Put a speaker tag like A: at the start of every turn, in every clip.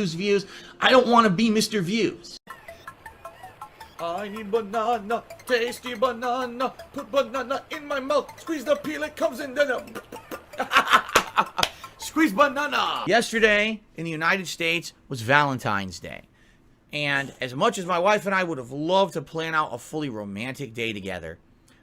A: views. I don't want to be Mr. Views. I need banana, tasty banana, put banana in my mouth, squeeze the peel, it comes in, then squeeze banana. Yesterday in the United States was Valentine's Day. And as much as my wife and I would have loved to plan out a fully romantic day together,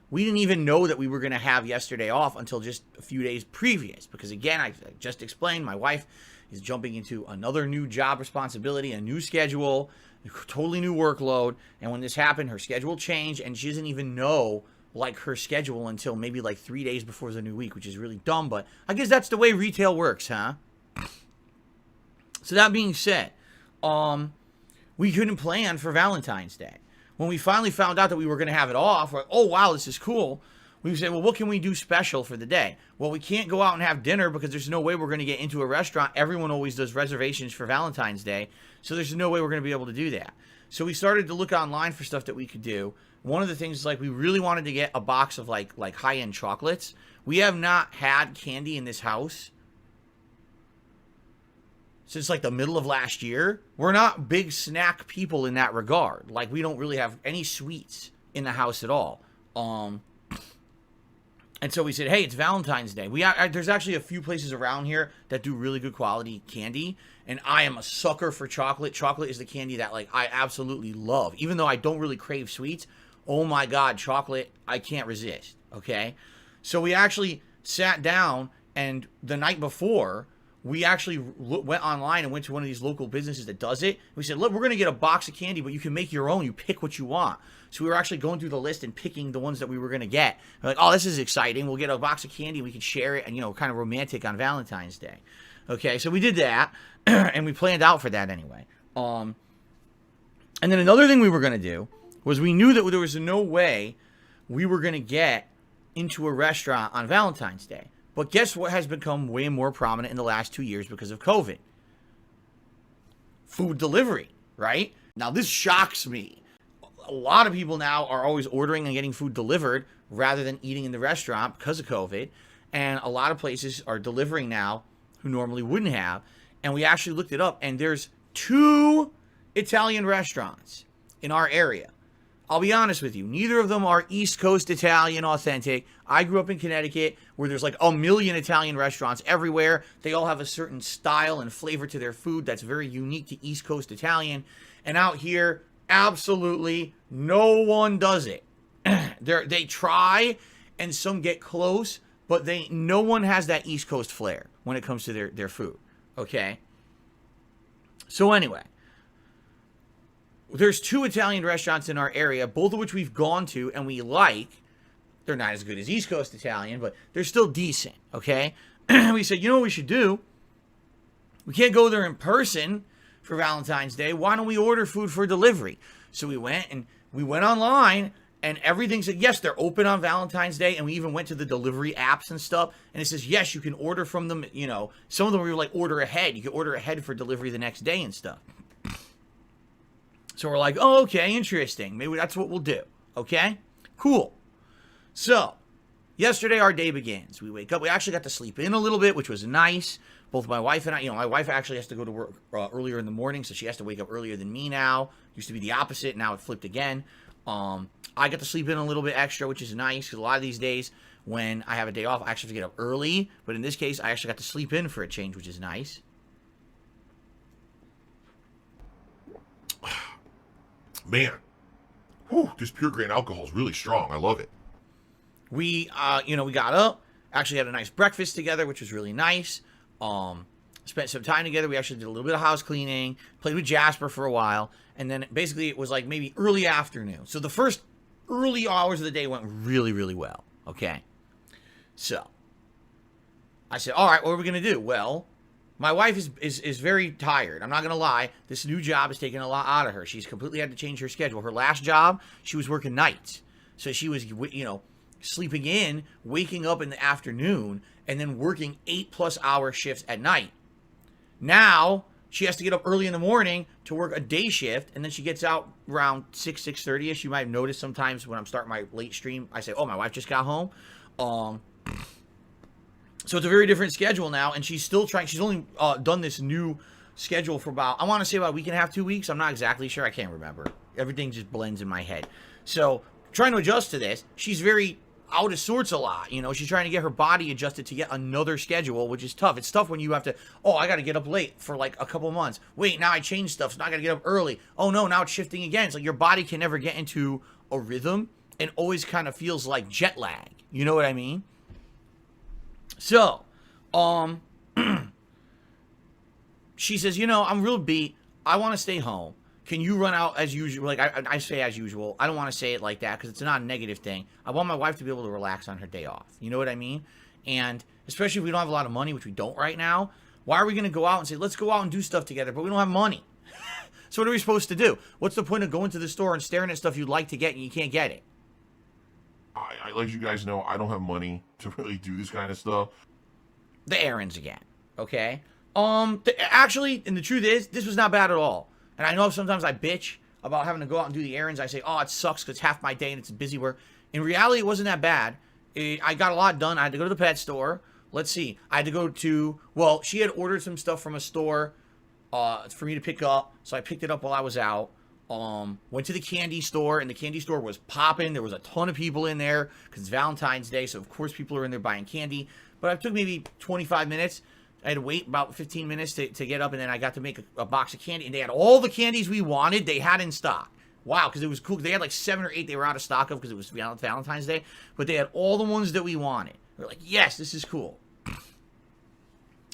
A: we didn't even know that we were going to have yesterday off until just a few days previous. Because again, I just explained, my wife is jumping into another new job responsibility, a new schedule, a totally new workload. And when this happened, her schedule changed and she doesn't even know like her schedule until maybe like 3 days before the new week, which is really dumb. But I guess that's the way retail works, huh? So that being said, we couldn't plan for Valentine's Day. When we finally found out that we were going to have it off, we're like, oh, wow, this is cool. We said, well, what can we do special for the day? Well, we can't go out and have dinner because there's no way we're going to get into a restaurant. Everyone always does reservations for Valentine's Day, so there's no way we're going to be able to do that. So we started to look online for stuff that we could do. One of the things is, like, we really wanted to get a box of, like high-end chocolates. We have not had candy in this house since like the middle of last year. We're not big snack people in that regard. Like, we don't really have any sweets in the house at all. And so we said, hey, it's Valentine's Day. There's actually a few places around here that do really good quality candy. And I am a sucker for chocolate. Chocolate is the candy that, like, I absolutely love. Even though I don't really crave sweets, oh my God, chocolate, I can't resist, okay? So we actually sat down, and the night before, we actually went online and went to one of these local businesses that does it. We said, look, we're going to get a box of candy, but you can make your own. You pick what you want. So we were actually going through the list and picking the ones that we were going to get. We're like, oh, this is exciting. We'll get a box of candy. We can share it and, you know, kind of romantic on Valentine's Day. Okay, so we did that, and we planned out for that anyway. And then another thing we were going to do was we knew that there was no way we were going to get into a restaurant on Valentine's Day. But guess what has become way more prominent in the last 2 years because of COVID? Food delivery, right? Now, this shocks me. A lot of people now are always ordering and getting food delivered rather than eating in the restaurant because of COVID. And a lot of places are delivering now who normally wouldn't have. And we actually looked it up, and there's 2 Italian restaurants in our area. I'll be honest with you, neither of them are East Coast Italian authentic. I grew up in Connecticut where there's like a million Italian restaurants everywhere. They all have a certain style and flavor to their food that's very unique to East Coast Italian. And out here, absolutely no one does it. They try, and some get close, but no one has that East Coast flair when it comes to their food, okay? So anyway, there's 2 Italian restaurants in our area, both of which we've gone to and we like. They're not as good as East Coast Italian, but they're still decent, okay? We said, you know what we should do? We can't go there in person for Valentine's Day. Why don't we order food for delivery? So we went online, and everything said, yes, they're open on Valentine's Day, and we even went to the delivery apps and stuff, and it says, yes, you can order from them, you know. Some of them were like, order ahead. You can order ahead for delivery the next day and stuff. So we're like, oh, okay, interesting. Maybe that's what we'll do. Okay? Cool. So, yesterday our day begins. We wake up. We actually got to sleep in a little bit, which was nice. Both my wife and I, my wife actually has to go to work earlier in the morning, so she has to wake up earlier than me now. Used to be the opposite. Now it flipped again. I got to sleep in a little bit extra, which is nice, because a lot of these days when I have a day off, I actually have to get up early. But in this case, I actually got to sleep in for a change, which is nice.
B: Man, whew, this pure grain alcohol is really strong. I love it.
A: We got up, actually had a nice breakfast together, which was really nice. Spent some time together. We actually did a little bit of house cleaning, played with Jasper for a while, and then basically it was like maybe early afternoon. So the first early hours of the day went really, really well, okay? So I said, all right, what are we going to do? Well, my wife is very tired. I'm not going to lie. This new job is taking a lot out of her. She's completely had to change her schedule. Her last job, she was working nights. So she was, sleeping in, waking up in the afternoon, and then working 8+ hour shifts at night. Now, she has to get up early in the morning to work a day shift, and then she gets out around 6:30ish. You might have noticed sometimes when I'm starting my late stream, I say, oh, my wife just got home. So it's a very different schedule now, and she's still trying. She's only done this new schedule for about, I want to say about a week and a half, 2 weeks. I'm not exactly sure. I can't remember. Everything just blends in my head. So trying to adjust to this, she's very out of sorts a lot. You know, she's trying to get her body adjusted to yet another schedule, which is tough. It's tough when you have to, oh, I got to get up late for like a couple months. Wait, now I changed stuff, so now I got to get up early. Oh no, now it's shifting again. It's like your body can never get into a rhythm and always kind of feels like jet lag. You know what I mean? So, she says, you know, I'm real beat. I want to stay home. Can you run out as usual? Like, I say as usual. I don't want to say it like that because it's not a negative thing. I want my wife to be able to relax on her day off. You know what I mean? And especially if we don't have a lot of money, which we don't right now, why are we going to go out and say, let's go out and do stuff together, but we don't have money? So what are we supposed to do? What's the point of going to the store and staring at stuff you'd like to get and you can't get it?
B: I let you guys know I don't have money to really do this kind of stuff.
A: The errands again, okay? Actually, and the truth is, this was not bad at all. And I know sometimes I bitch about having to go out and do the errands. I say, oh, it sucks because it's half my day and it's busy work. In reality, it wasn't that bad. I got a lot done. I had to go to the pet store. Let's see. I had to go to, well, she had ordered some stuff from a store for me to pick up. So I picked it up while I was out. Went to the candy store, and the candy store was popping. There was a ton of people in there because it's Valentine's Day. So, of course, people are in there buying candy. But it took maybe 25 minutes. I had to wait about 15 minutes to get up, and then I got to make a box of candy. And they had all the candies we wanted. They had in stock. Wow, because it was cool. They had like 7 or 8 they were out of stock of because it was Valentine's Day. But they had all the ones that we wanted. We're like, yes, this is cool.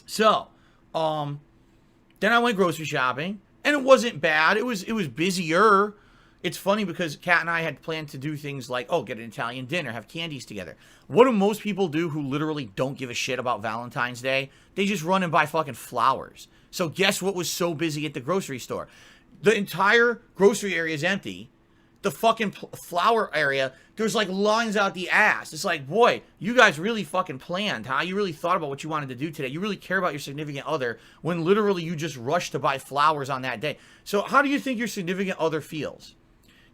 A: So, then I went grocery shopping, and it wasn't bad. It was busier. It's funny because Kat and I had planned to do things like, oh, get an Italian dinner, have candies together. What do most people do who literally don't give a shit about Valentine's Day? They just run and buy fucking flowers. So guess what was so busy at the grocery store? The entire grocery area is empty. The fucking flower area, there's like lines out the ass. It's like, boy, you guys really fucking planned, huh? You really thought about what you wanted to do today. You really care about your significant other when literally you just rushed to buy flowers on that day. So how do you think your significant other feels?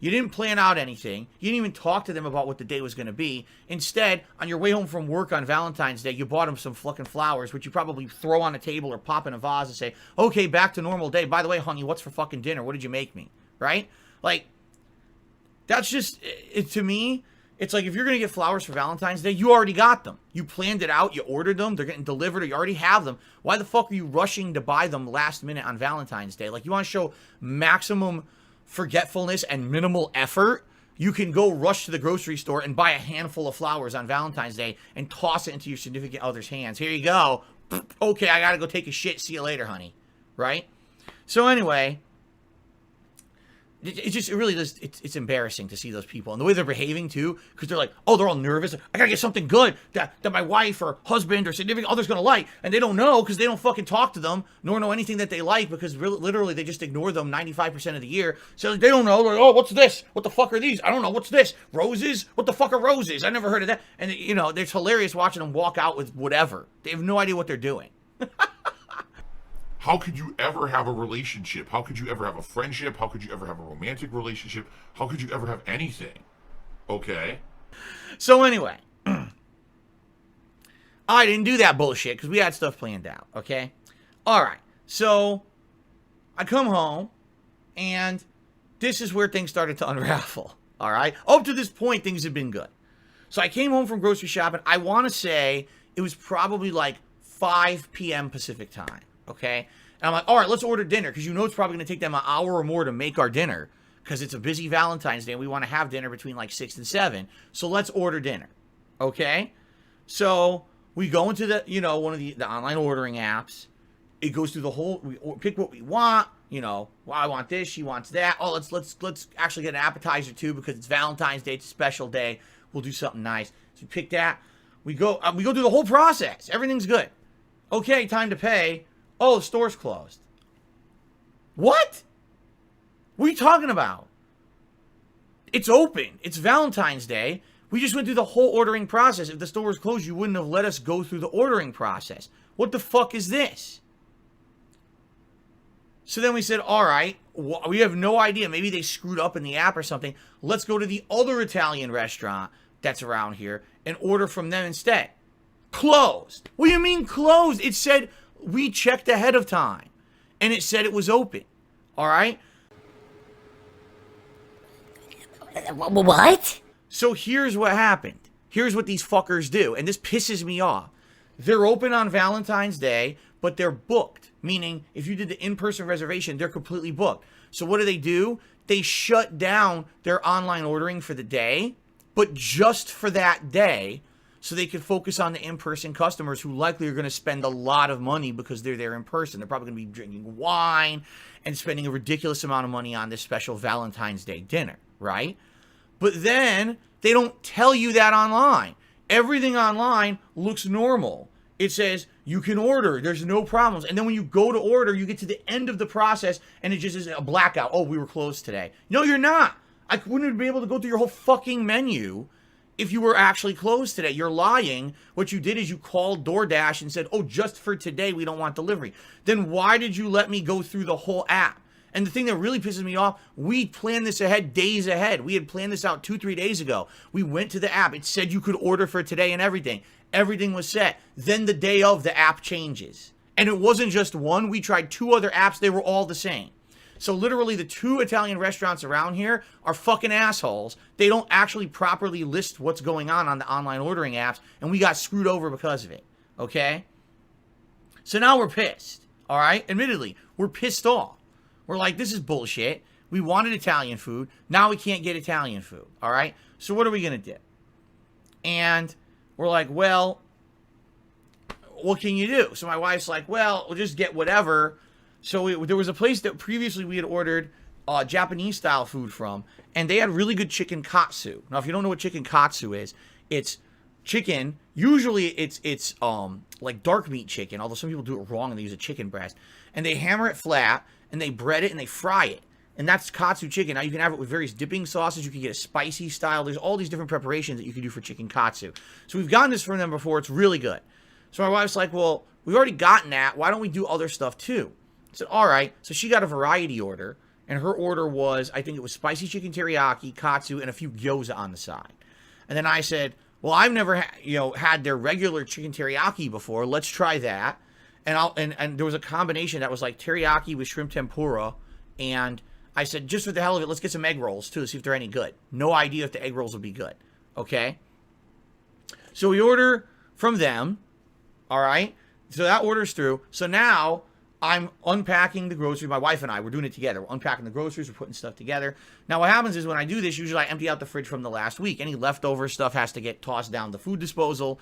A: You didn't plan out anything. You didn't even talk to them about what the day was going to be. Instead, on your way home from work on Valentine's Day, you bought them some fucking flowers, which you probably throw on a table or pop in a vase and say, okay, back to normal day. By the way, honey, what's for fucking dinner? What did you make me? Right? Like, that's just, to me, it's like if you're going to get flowers for Valentine's Day, you already got them. You planned it out. You ordered them. They're getting delivered or you already have them. Why the fuck are you rushing to buy them last minute on Valentine's Day? Like, you want to show maximum forgetfulness and minimal effort? You can go rush to the grocery store and buy a handful of flowers on Valentine's Day and toss it into your significant other's hands. Here you go. Okay, I got to go take a shit. See you later, honey. Right? So anyway, it really does. It's embarrassing to see those people and the way they're behaving too, because they're like, oh, they're all nervous. I gotta get something good that my wife or husband or significant other's gonna like, and they don't know because they don't fucking talk to them nor know anything that they like because literally they just ignore them 95% of the year. So they don't know. They're like, oh, what's this? What the fuck are these? I don't know. What's this? Roses? What the fuck are roses? I never heard of that. And you know, it's hilarious watching them walk out with whatever. They have no idea what they're doing.
B: How could you ever have a relationship? How could you ever have a friendship? How could you ever have a romantic relationship? How could you ever have anything? Okay.
A: So anyway, I didn't do that bullshit because we had stuff planned out, okay? All right, so I come home, and this is where things started to unravel, all right? Up to this point, things had been good. So I came home from grocery shopping. I want to say it was probably like 5 p.m. Pacific time. Okay, and I'm like, all right, let's order dinner because you know it's probably going to take them an hour or more to make our dinner because it's a busy Valentine's Day and we want to have dinner between like 6 and 7. So let's order dinner. Okay, so we go into the one of the online ordering apps. It goes through the whole. We pick what we want. You know, well, I want this. She wants that. Oh, let's actually get an appetizer too because it's Valentine's Day. It's a special day. We'll do something nice. So we pick that. We go through the whole process. Everything's good. Okay, time to pay. Oh, the store's closed. What? What are you talking about? It's open. It's Valentine's Day. We just went through the whole ordering process. If the store was closed, you wouldn't have let us go through the ordering process. What the fuck is this? So then we said, all right, we have no idea. Maybe they screwed up in the app or something. Let's go to the other Italian restaurant that's around here and order from them instead. Closed. What do you mean closed? It said we checked ahead of time. and it said it was open. All right?
C: What?
A: So here's what happened. Here's what these fuckers do, and this pisses me off. They're open on Valentine's Day, but they're booked, meaning if you did the in-person reservation, they're completely booked. So what do? They shut down their online ordering for the day, but just for that day, so they can focus on the in-person customers who likely are going to spend a lot of money because they're there in person. They're probably going to be drinking wine and spending a ridiculous amount of money on this special Valentine's Day dinner, right? But then they don't tell you that online. Everything online looks normal. It says you can order. There's no problems. And then when you go to order, you get to the end of the process and it just is a blackout. Oh, we were closed today. No, you're not. I wouldn't be able to go through your whole fucking menu if you were actually closed today. You're lying. What you did is you called DoorDash and said, oh, just for today, we don't want delivery. Then why did you let me go through the whole app? And the thing that really pisses me off, we planned this ahead days ahead. We had planned this out 2-3 days ago. We went to the app. It said you could order for today and everything. Everything was set. Then the day of, the app changes. And it wasn't just one. We tried 2 other apps. They were all the same. So literally the 2 Italian restaurants around here are fucking assholes. They don't actually properly list what's going on the online ordering apps. And we got screwed over because of it. Okay? So now we're pissed. All right? Admittedly, we're pissed off. We're like, this is bullshit. We wanted Italian food. Now we can't get Italian food. All right? So what are we going to do? And we're like, well, what can you do? So my wife's like, well, we'll just get whatever. So there was a place that previously we had ordered Japanese-style food from, and they had really good chicken katsu. Now, if you don't know what chicken katsu is, it's chicken. Usually it's like dark meat chicken, although some people do it wrong and they use a chicken breast. And they hammer it flat, and they bread it, and they fry it. And that's katsu chicken. Now, you can have it with various dipping sauces. You can get a spicy style. There's all these different preparations that you can do for chicken katsu. So we've gotten this from them before. It's really good. So my wife's like, well, we've already gotten that. Why don't we do other stuff too? I said, all right. So she got a variety order. And her order was, I think it was spicy chicken teriyaki, katsu, and a few gyoza on the side. And then I said, well, I've never had their regular chicken teriyaki before. Let's try that. And there was a combination that was like teriyaki with shrimp tempura. And I said, just for the hell of it, let's get some egg rolls too to see if they're any good. No idea if the egg rolls will be good. Okay? So we order from them. All right? So that order's through. So now I'm unpacking the groceries. My wife and I, we're doing it together. We're unpacking the groceries. We're putting stuff together. Now what happens is when I do this, usually I empty out the fridge from the last week. Any leftover stuff has to get tossed down the food disposal.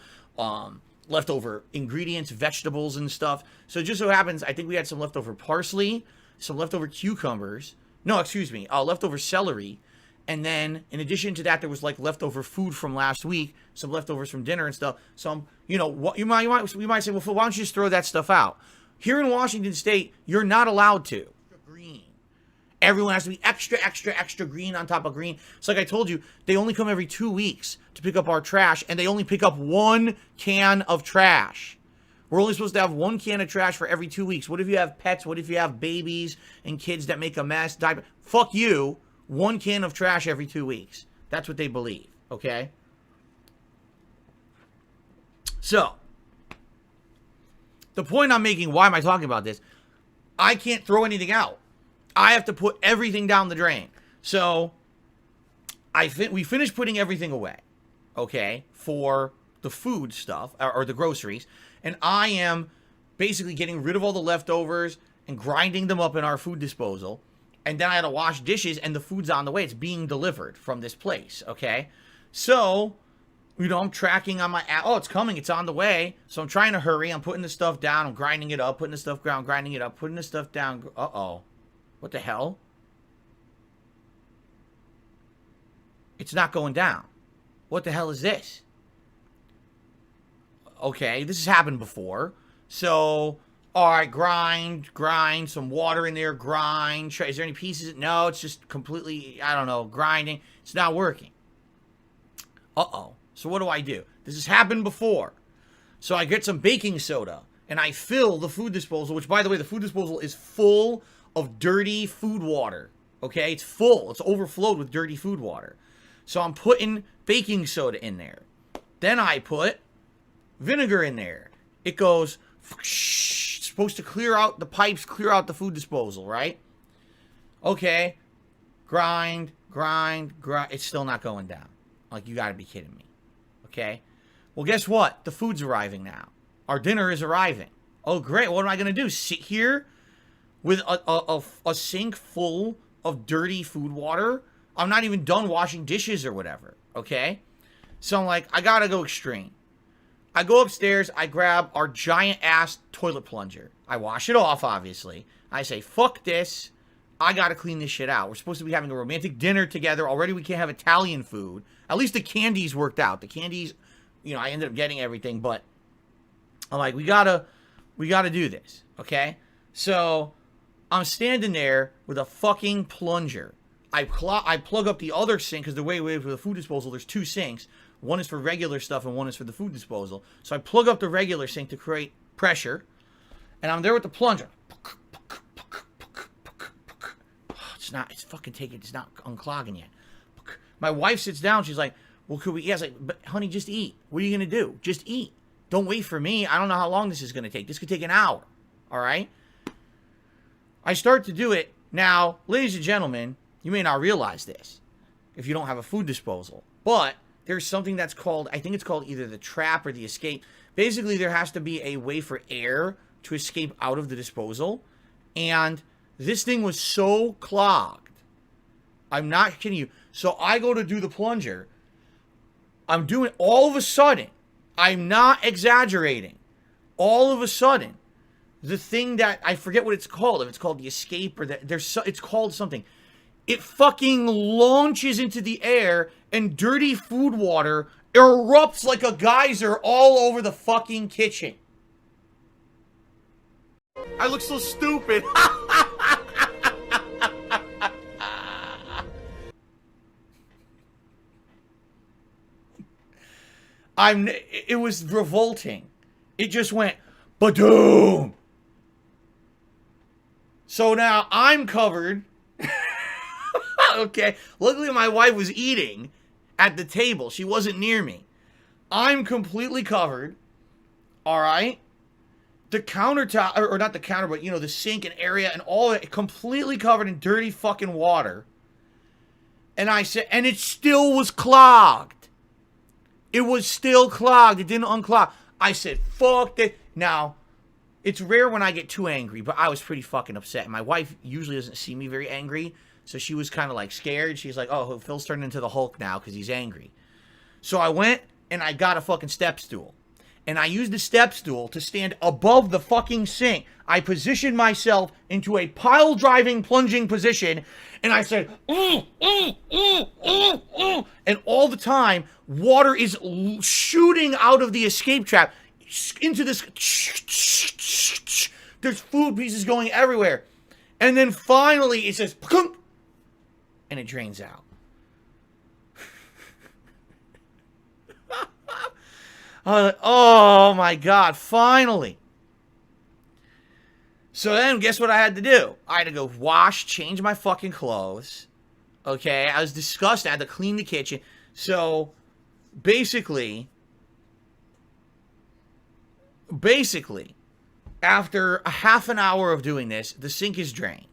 A: Leftover ingredients, vegetables and stuff. So it just so happens, I think we had some leftover parsley, some leftover cucumbers. No, excuse me, leftover celery. And then in addition to that, there was like leftover food from last week, some leftovers from dinner and stuff. Some, what we might say, well, Phil, why don't you just throw that stuff out? Here in Washington State, you're not allowed to. Green. Everyone has to be extra, extra, extra green on top of green. So like I told you, they only come every 2 weeks to pick up our trash, and they only pick up 1 can of trash. We're only supposed to have 1 can of trash for every 2 weeks. What if you have pets? What if you have babies and kids that make a mess? Fuck you. 1 can of trash every 2 weeks. That's what they believe, okay? So, the point I'm making, why am I talking about this? I can't throw anything out. I have to put everything down the drain. So, we finished putting everything away, okay, for the food stuff, or the groceries. And I am basically getting rid of all the leftovers and grinding them up in our food disposal. And then I had to wash dishes, and the food's on the way. It's being delivered from this place, okay? So, I'm tracking on my app. Oh, it's coming. It's on the way. So I'm trying to hurry. I'm putting the stuff down. I'm grinding it up, putting the stuff down, grinding it up, putting the stuff down. Uh-oh. What the hell? It's not going down. What the hell is this? Okay, this has happened before. So, all right, grind, some water in there, grind. Is there any pieces? No, it's just completely, I don't know, grinding. It's not working. Uh-oh. So what do? This has happened before. So I get some baking soda, and I fill the food disposal, which, by the way, the food disposal is full of dirty food water. Okay? It's full. It's overflowed with dirty food water. So I'm putting baking soda in there. Then I put vinegar in there. It goes supposed to clear out the pipes, clear out the food disposal, right? Okay. Grind. It's still not going down. Like, you gotta be kidding me. Okay? Well, guess what? The food's arriving now. Our dinner is arriving. Oh, great. What am I gonna do? Sit here with a sink full of dirty food water? I'm not even done washing dishes or whatever. Okay? So I'm like, I gotta go extreme. I go upstairs, I grab our giant ass toilet plunger. I wash it off, obviously. I say, fuck this. I gotta clean this shit out. We're supposed to be having a romantic dinner together. Already we can't have Italian food. At least the candies worked out. The candies, you know, I ended up getting everything, but I'm like, we gotta do this, okay? So I'm standing there with a fucking plunger. I plug up the other sink, because the way for the food disposal, there's two sinks. One is for regular stuff and one is for the food disposal. So I plug up the regular sink to create pressure, and I'm there with the plunger. It's not unclogging yet. My wife sits down, she's like, well, could we, yeah, I was like, but honey, just eat. What are you going to do? Just eat. Don't wait for me. I don't know how long this is going to take. This could take an hour. All right? I start to do it. Now, ladies and gentlemen, you may not realize this if you don't have a food disposal, but there's something that's called, I think it's called either the trap or the escape. Basically, there has to be a way for air to escape out of the disposal. And this thing was so clogged. I'm not kidding you. So I go to do the plunger. I'm doing, all of a sudden, I'm not exaggerating. All of a sudden, the thing that, I forget what it's called. If it's called the escape or it's called something. It fucking launches into the air and dirty food water erupts like a geyser all over the fucking kitchen. I look so stupid. It was revolting. It just went ba-doom. So now I'm covered. Okay. Luckily my wife was eating at the table. She wasn't near me. I'm completely covered. All right. The countertop, or not the counter, but, you know, the sink and area and all of it, completely covered in dirty fucking water. And I said, and it still was clogged. It was still clogged. It didn't unclog. I said, fuck that. Now, it's rare when I get too angry, but I was pretty fucking upset. My wife usually doesn't see me very angry, so she was kind of like scared. She's like, oh, Phil's turned into the Hulk now because he's angry. So I went and I got a fucking step stool. And I used the step stool to stand above the fucking sink. I positioned myself into a pile-driving, plunging position, and I said, and all the time, water is shooting out of the escape trap into this. There's food pieces going everywhere. And then finally, it says, and it drains out. Oh my God, finally. So then guess what I had to do? I had to go wash, change my fucking clothes. Okay, I was disgusted. I had to clean the kitchen. So basically, after a half an hour of doing this, the sink is drained.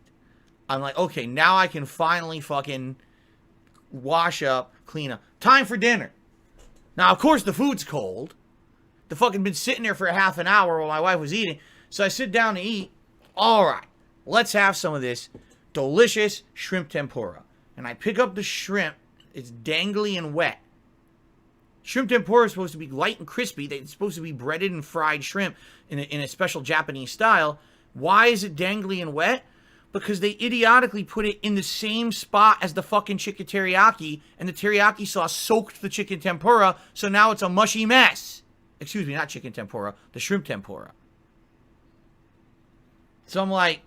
A: I'm like, okay, now I can finally fucking wash up, clean up. Time for dinner. Now, of course, the food's cold. The fucking been sitting there for a half an hour while my wife was eating. So I sit down to eat. All right, let's have some of this delicious shrimp tempura. And I pick up the shrimp. It's dangly and wet. Shrimp tempura is supposed to be light and crispy. It's supposed to be breaded and fried shrimp in a special Japanese style. Why is it dangly and wet? Because they idiotically put it in the same spot as the fucking chicken teriyaki, and the teriyaki sauce soaked the chicken tempura, so now it's a mushy mess. Excuse me, not chicken tempura, the shrimp tempura. So I'm like,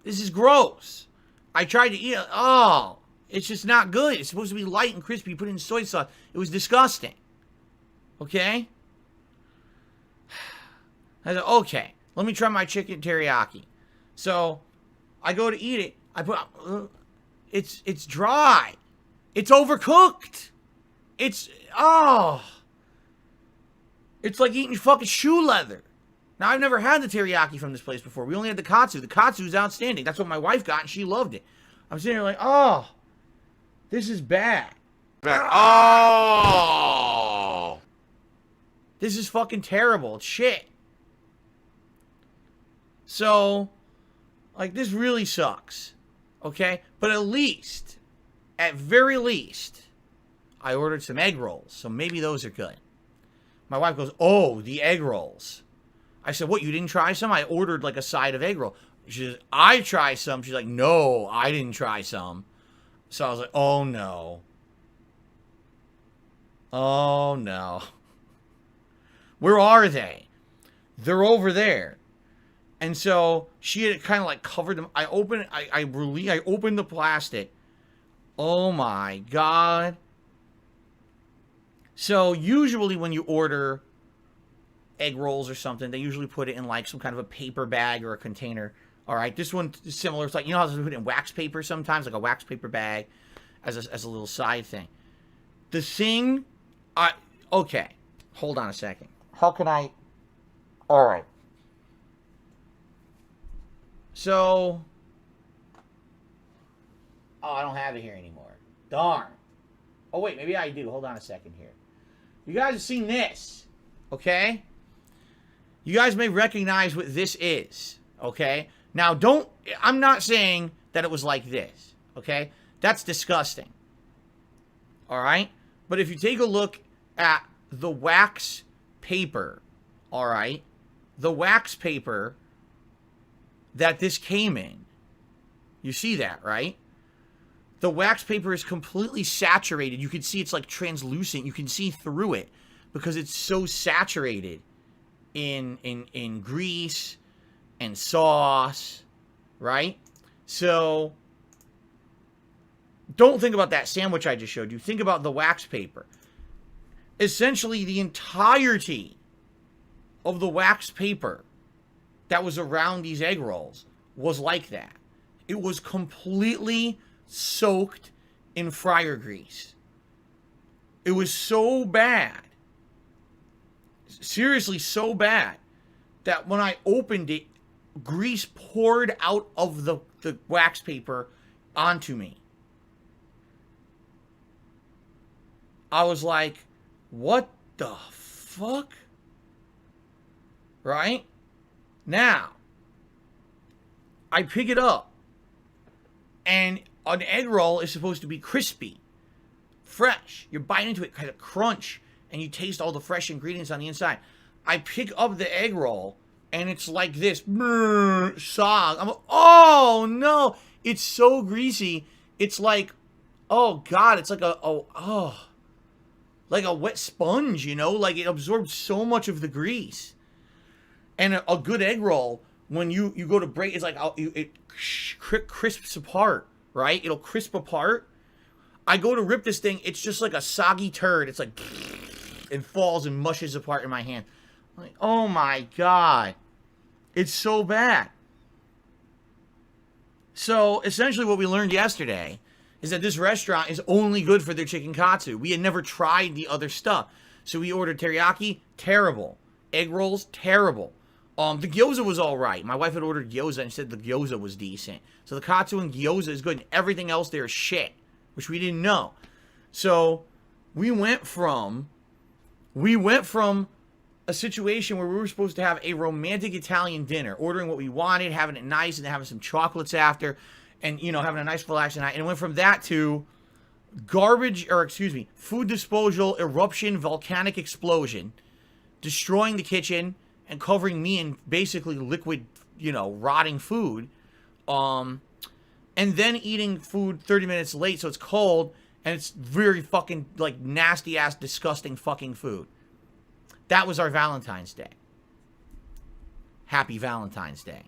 A: this is gross. I tried to eat it. Oh, it's just not good. It's supposed to be light and crispy. You put it in soy sauce. It was disgusting. Okay? I said, okay, let me try my chicken teriyaki. So I go to eat it. I put, it's dry. It's overcooked. It's like eating fucking shoe leather. Now, I've never had the teriyaki from this place before. We only had the katsu. The katsu is outstanding. That's what my wife got, and she loved it. I'm sitting here like, oh, this is bad.
B: Oh!
A: This is fucking terrible. It's shit. So, like, this really sucks. Okay? But at very least, I ordered some egg rolls. So maybe those are good. My wife goes, oh, the egg rolls. I said, what, you didn't try some? I ordered like a side of egg roll. She says, I tried some. She's like, no, I didn't try some. So I was like, oh no. Oh no. Where are they? They're over there. And so she had kind of like covered them. I opened the plastic. Oh my God. So usually when you order egg rolls or something, they usually put it in like some kind of a paper bag or a container. All right, this one is similar. It's like, you know how they put it in wax paper sometimes, like a wax paper bag as a little side thing. The thing, okay, hold on a second. How can I, all right. So, oh, I don't have it here anymore. Darn. Oh, wait, maybe I do. Hold on a second here. You guys have seen this, okay? You guys may recognize what this is, okay? Now, I'm not saying that it was like this, okay? That's disgusting, all right? But if you take a look at the wax paper, all right? The wax paper that this came in, you see that, right? The wax paper is completely saturated. You can see it's like translucent. You can see through it because it's so saturated in grease and sauce, right? So don't think about that sandwich I just showed you. Think about the wax paper. Essentially, the entirety of the wax paper that was around these egg rolls was like that. It was completely soaked in fryer grease. It was so bad, seriously so bad, that when I opened it, grease poured out of the wax paper onto me. I was like, what the fuck? Right? Now, I pick it up, and an egg roll is supposed to be crispy, fresh. You bite into it, kind of crunch, and you taste all the fresh ingredients on the inside. I pick up the egg roll, and it's like this. Sog. I'm like, oh, no. It's so greasy. It's like, oh, God. It's like like a wet sponge, you know? Like, it absorbs so much of the grease. And a good egg roll, when you go to break, it's like, it crisps apart, right? It'll crisp apart. I go to rip this thing, it's just like a soggy turd. It's like, it falls and mushes apart in my hand. I'm like, oh my God. It's so bad. So, essentially what we learned yesterday is that this restaurant is only good for their chicken katsu. We had never tried the other stuff. So we ordered teriyaki, terrible. Egg rolls, terrible. The gyoza was all right. My wife had ordered gyoza and said the gyoza was decent. So the katsu and gyoza is good. And everything else there is shit, which we didn't know. So we went from a situation where we were supposed to have a romantic Italian dinner, ordering what we wanted, having it nice, and having some chocolates after, and, you know, having a nice relaxing night. And it went from that to food disposal, eruption, volcanic explosion, destroying the kitchen, and covering me in basically liquid, you know, rotting food. And then eating food 30 minutes late so it's cold, and it's very fucking, like, nasty-ass, disgusting fucking food. That was our Valentine's Day. Happy Valentine's Day.